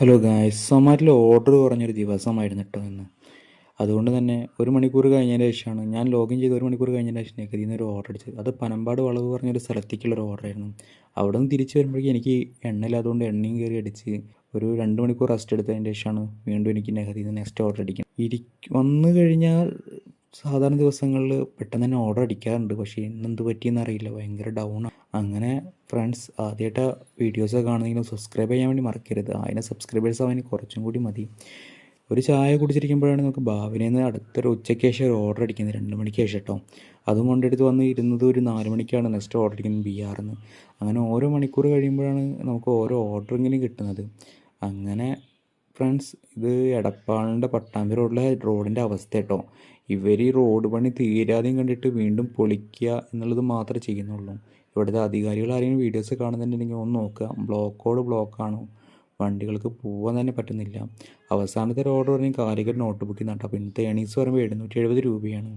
Hello guys, സൊമാറ്റോയിൽ order കുറഞ്ഞൊരു ദിവസമായിരുന്നു കേട്ടോ ഇന്ന്. അതുകൊണ്ട് തന്നെ ഒരു മണിക്കൂർ കഴിഞ്ഞതിന് ശേഷമാണ് ഞാൻ ലോഗിൻ ചെയ്ത് ഒരു മണിക്കൂർ കഴിഞ്ഞതിന് ശേഷം ഇതിൽ നിന്ന് ഒരു ഓർഡർ അടിച്ചത്. അത് പനമ്പാട് വളവ് പറഞ്ഞൊരു സ്ഥലത്തേക്കുള്ളൊരു ഓർഡറായിരുന്നു. അവിടെ നിന്ന് തിരിച്ച് വരുമ്പോഴേക്കും എനിക്ക് എണ്ണയില്ലാത്തതുകൊണ്ട് എണ്ണയും കയറി അടിച്ച് ഒരു 2 മണിക്കൂർ റെസ്റ്റ് എടുത്തതിന് ശേഷമാണ് വീണ്ടും എനിക്ക് നെഹദിയിൽ നിന്ന് നെക്സ്റ്റ് ഓർഡർ അടിക്കുന്നത്. വന്നു കഴിഞ്ഞാൽ സാധാരണ ദിവസങ്ങളിൽ പെട്ടെന്ന് തന്നെ ഓർഡർ അടിക്കാറുണ്ട്, പക്ഷേ ഇന്നെന്ത് പറ്റിയെന്ന് അറിയില്ല, ഭയങ്കര ഡൗൺ. അങ്ങനെ ഫ്രണ്ട്സ്, ആദ്യമായിട്ട് വീഡിയോസൊക്കെ കാണുന്നെങ്കിലും സബ്സ്ക്രൈബ് ചെയ്യാൻ വേണ്ടി മറക്കരുത്. അതിന് സബ്സ്ക്രൈബേഴ്സ് ആവാൻ കുറച്ചും കൂടി മതി. ഒരു ചായ കുടിച്ചിരിക്കുമ്പോഴാണ് നമുക്ക് ഭാവനയിൽ അടുത്തൊരു ഉച്ചയ്ക്ക് ശേഷം ഒരു ഓർഡർ അടിക്കുന്നത്, 2 മണിക്ക് ശേഷം കേട്ടോ. അതും കൊണ്ടെടുത്ത് വന്ന് ഇരുന്നത് ഒരു 4 മണിക്കാണ് നെക്സ്റ്റ് ഓർഡർ അടിക്കുന്നത് ബിആർന്ന്. അങ്ങനെ ഓരോ മണിക്കൂർ കഴിയുമ്പോഴാണ് നമുക്ക് ഓരോ ഓർഡറിങ്ങിനും കിട്ടുന്നത്. അങ്ങനെ ഫ്രണ്ട്സ്, ഇത് എടപ്പാളിൻ്റെ പട്ടാമ്പി റോഡിലെ റോഡിൻ്റെ അവസ്ഥ കേട്ടോ. ഇവർ ഈ റോഡ് പണി തീരാതെയും കണ്ടിട്ട് വീണ്ടും പൊളിക്കുക എന്നുള്ളത് മാത്രമേ ചെയ്യുന്നുള്ളൂ. ഇവിടുത്തെ അധികാരികൾ ആരെങ്കിലും വീഡിയോസ് കാണുന്നുണ്ടെങ്കിൽ ഒന്ന് നോക്കുക. ബ്ലോക്കോട് ബ്ലോക്കാണ്, വണ്ടികൾക്ക് പോകാൻ തന്നെ പറ്റുന്നില്ല. അവസാനത്തെ ഒരു ഓർഡർ പറഞ്ഞാൽ കാലിക്കറ്റ് നോട്ട് ബുക്കിൽ നിന്നാട്ടോ. അപ്പോൾ ഇന്നത്തെ ഏണീസ് പറയുമ്പോൾ 770 രൂപയാണ്.